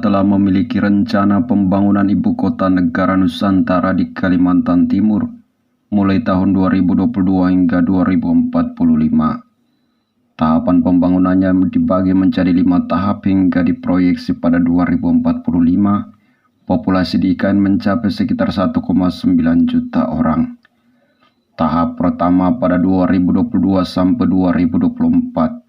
telah memiliki rencana pembangunan ibu kota negara Nusantara di Kalimantan Timur mulai tahun 2022 hingga 2045. Tahapan pembangunannya dibagi menjadi 5 tahap hingga diproyeksi pada 2045, populasi di IKN mencapai sekitar 1,9 juta orang. Tahap pertama pada 2022 sampai 2024.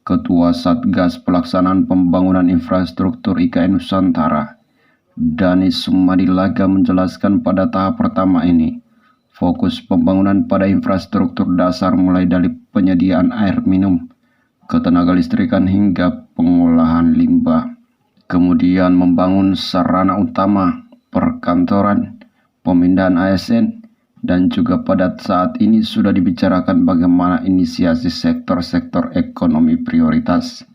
Ketua Satgas Pelaksanaan Pembangunan Infrastruktur IKN Nusantara, Danis Sumadilaga menjelaskan pada tahap pertama ini, fokus pembangunan pada infrastruktur dasar mulai dari penyediaan air minum, ketenaga listrikan hingga pengolahan limbah. Kemudian membangun sarana utama, perkantoran, pemindahan ASN, dan juga pada saat ini sudah dibicarakan bagaimana inisiasi sektor-sektor ekonomi prioritas.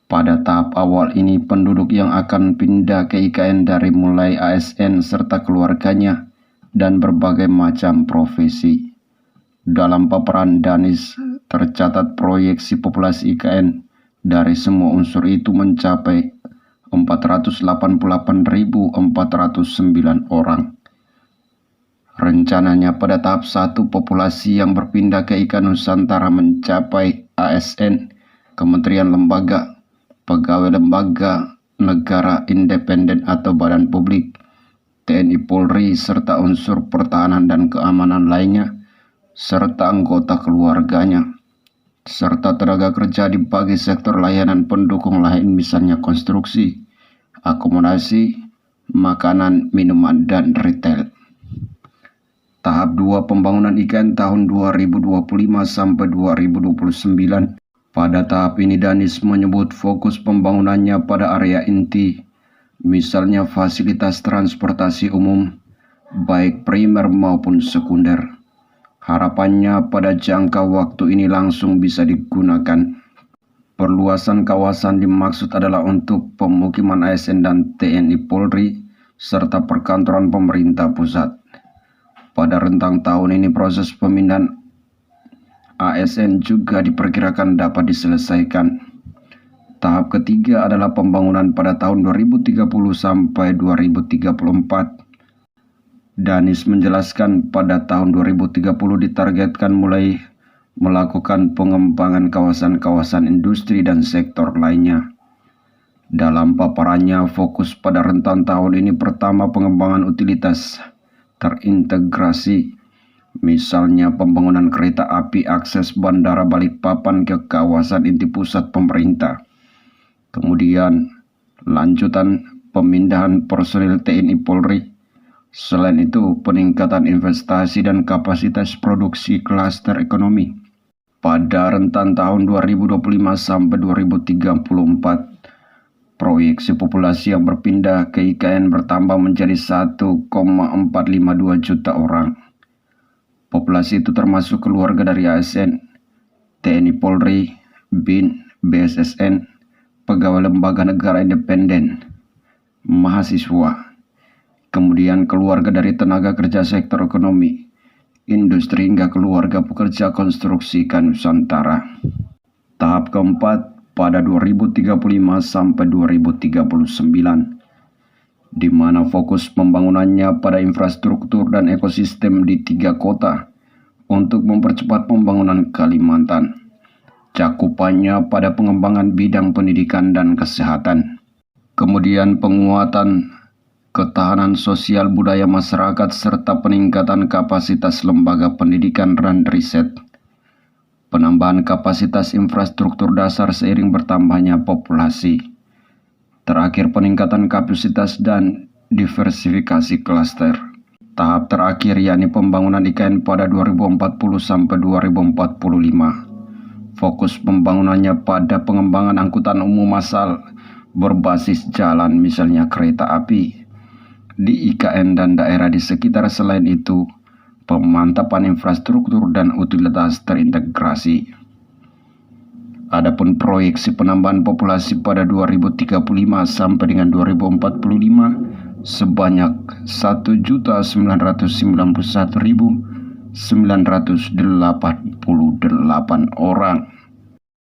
Pada tahap awal ini penduduk yang akan pindah ke IKN dari mulai ASN serta keluarganya dan berbagai macam profesi. Dalam paparan Danis tercatat proyeksi populasi IKN dari semua unsur itu mencapai 488.409 orang. Rencananya pada tahap 1 populasi yang berpindah ke IKN Nusantara mencapai ASN, kementerian lembaga, pegawai lembaga negara independen atau badan publik, TNI Polri serta unsur pertahanan dan keamanan lainnya, serta anggota keluarganya, serta tenaga kerja di bagi sektor layanan pendukung lain misalnya konstruksi, akomodasi, makanan, minuman, dan retail. Tahap 2 pembangunan IKN tahun 2025 sampai 2029. Pada tahap ini Danis menyebut fokus pembangunannya pada area inti, misalnya fasilitas transportasi umum, baik primer maupun sekunder. Harapannya pada jangka waktu ini langsung bisa digunakan. Perluasan kawasan dimaksud adalah untuk pemukiman ASN dan TNI Polri, serta perkantoran pemerintah pusat. Pada rentang tahun ini proses pemindahan ASN juga diperkirakan dapat diselesaikan. Tahap ketiga adalah pembangunan pada tahun 2030 sampai 2034. Danis menjelaskan pada tahun 2030 ditargetkan mulai melakukan pengembangan kawasan-kawasan industri dan sektor lainnya. Dalam paparannya fokus pada rentang tahun ini pertama pengembangan utilitas terintegrasi, misalnya pembangunan kereta api akses Bandara Balikpapan ke kawasan inti pusat pemerintah. Kemudian lanjutan pemindahan personil TNI Polri. Selain itu peningkatan investasi dan kapasitas produksi klaster ekonomi. Pada rentang tahun 2025 sampai 2034, proyeksi populasi yang berpindah ke IKN bertambah menjadi 1,452 juta orang. Populasi itu termasuk keluarga dari ASN, TNI Polri, BIN, BSSN, pegawai lembaga negara independen, mahasiswa, kemudian keluarga dari tenaga kerja sektor ekonomi, industri hingga keluarga pekerja konstruksi IKN Nusantara. Tahap keempat pada 2035 sampai 2039, di mana fokus pembangunannya pada infrastruktur dan ekosistem di 3 kota untuk mempercepat pembangunan Kalimantan. Cakupannya pada pengembangan bidang pendidikan dan kesehatan. Kemudian penguatan ketahanan sosial budaya masyarakat serta peningkatan kapasitas lembaga pendidikan dan riset. Penambahan kapasitas infrastruktur dasar seiring bertambahnya populasi. Terakhir peningkatan kapasitas dan diversifikasi klaster. Tahap terakhir yakni pembangunan IKN pada 2040 sampai 2045. Fokus pembangunannya pada pengembangan angkutan umum massal berbasis jalan misalnya kereta api di IKN dan daerah di sekitar. Selain itu pemantapan infrastruktur dan utilitas terintegrasi. Adapun proyeksi penambahan populasi pada 2035 sampai dengan 2045 sebanyak 1.991.988 orang.